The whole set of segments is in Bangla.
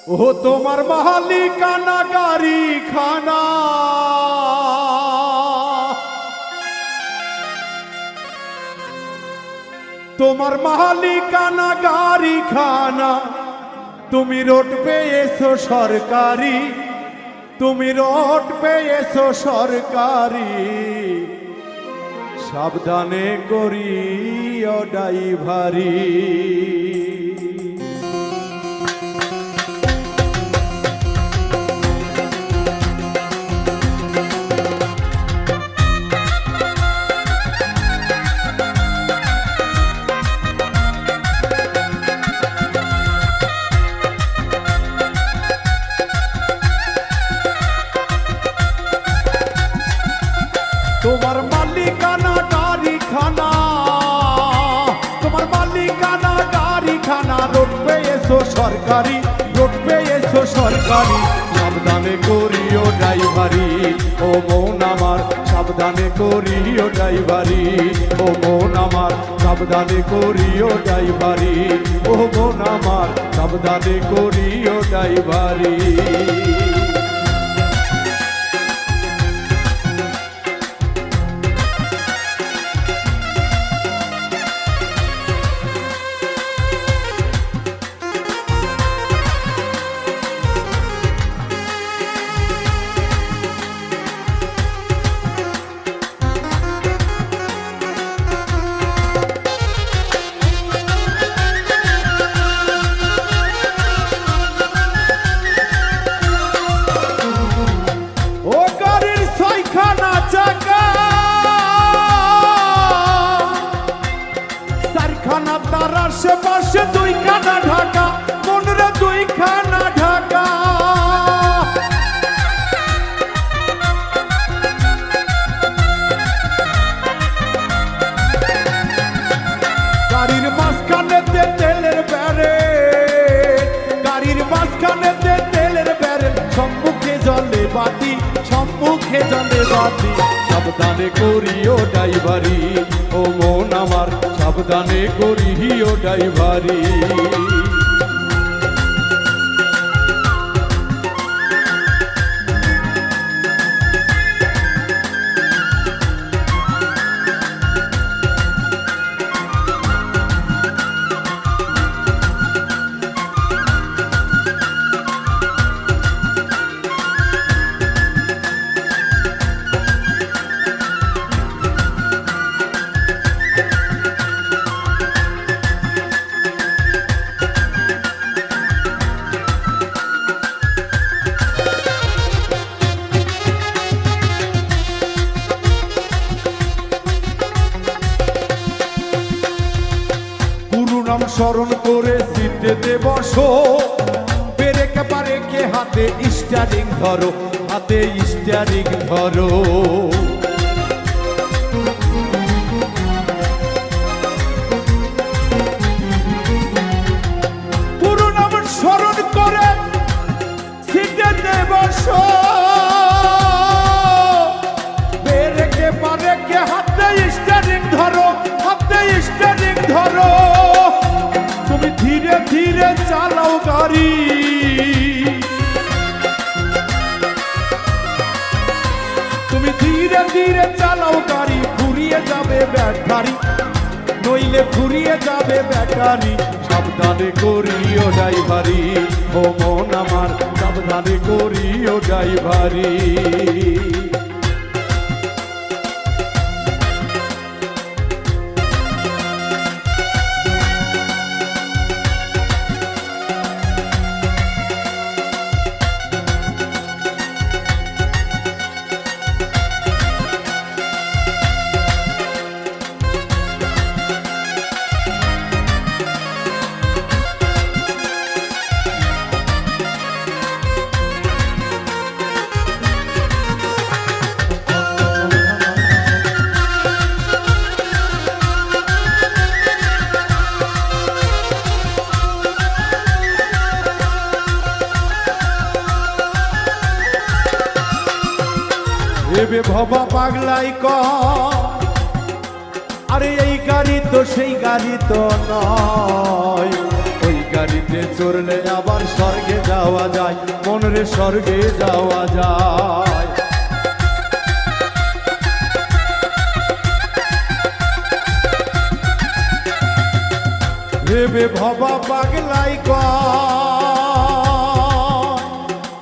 ও তোমার মালিকানা গাড়ি খানা, তোমার মালিকানা গাড়ি খানা, তুমি রোড পেয়েছো সরকারি, তুমি রোড পেয়েছো সরকারি, সাবধানে করিও ড্রাইভারি। তোমার মালিকানা গাড়ি খানা, তোমার মালিকানা গাড়ি খানা, রোড পেয়েছো সরকারি, রোড পেয়েছো সরকারি, সাবধানে করিও ড্রাইভারি। ও মন আমার সাবধানে করিও ড্রাইভারি, ও মন আমার সাবধানে করিও ড্রাইভারি, ও মন আমার সাবধানে করিও ড্রাইভারি। চারখানা তার আশেপাশে দুইখানা ঢাকা, মনরে দুইখানা ঢাকা। গাড়ির মাঝখানেতে তেলের ব্যারেল, গাড়ির মাঝখানেতে তেলের ব্যারেল, সম্মুখে জলে বাতি, সম্মুখে জলে বাতি, সাবধানে করিও ড্রাইভারি। ও মন আমার সাবধানে করিও ড্রাইভারি। নাম স্মরণ করে সিটে বসো, পেরেকে পারেকে হাতে স্টিয়ারিং ধরো, হাতে স্টিয়ারিং ধরো। পুরো নাম স্মরণ করে সিটে বসো, পেরেকে পারেকে হাতে স্টিয়ারিং ধরো, হাতে স্টিয়ারিং ধরো। তুমি ধীরে ধীরে চালাও গাড়ি, তুমি ধীরে ধীরে চালাও গাড়ি, ফুরিয়ে যাবে ব্যাটারি, নইলে ফুরিয়ে যাবে ব্যাটারি, সাবধানে করিও ড্রাইভারি। ও মন আমার সাবধানে করিও ড্রাইভারি। এবে ভবা পাগলাই কয়, আরে এই গাড়ি তো সেই গাড়ি তো নয়, ওই গাড়িতে চড়লে আবার স্বর্গে যাওয়া যায়, মনরে স্বর্গে যাওয়া যায়। ভেবে ভবা পাগলাই কয়,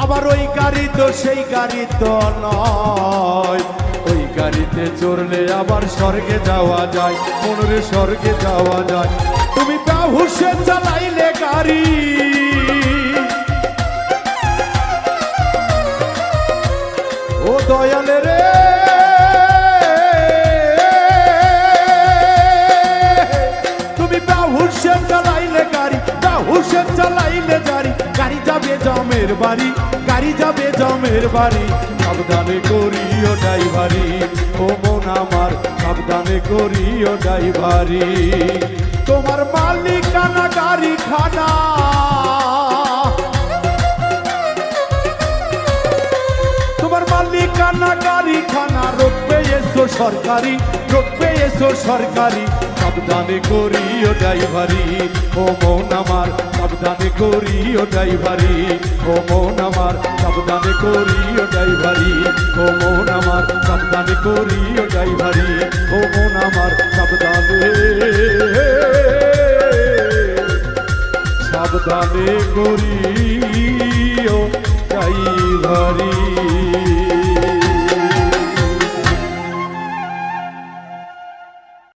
আবার ওই গাড়ি তো সেই গাড়ি তো নয়। ওই গাড়িতে চড়লে আবার স্বর্গে যাওয়া যায়, মনরে স্বর্গে যাওয়া যায়। তুমি বাহুসে চালাইলে গাড়ি, ও দয়ালে রে, তুমি বাহুসে চালাইলে গাড়ি, বাহুসে চালাইলে গাড়ি, গাড়ি যাবে জমের বাড়ি, গাড়ি যাবে জমের বাড়ি। সাবধানে করিও ড্রাইভারি, ও মন আমার সাবধানে করিও ড্রাইভারি। তোমার মালিকানা গাড়ি খানা, তোমার মালিকানা গাড়ি খানা, রোকবে এসো সরকারি, রোকবে এসো সরকারি। সাবধানে করিও ড্রাইভারি, ও মন আমার সাবধানে করিও ড্রাইভারি, ও মন আমার সাবধানে করিও ড্রাইভারি, ও মন আমার সাবধানে করিও ড্রাইভারি, ও মন আমার সাবধানে সাবধানে করিও ড্রাইভারি।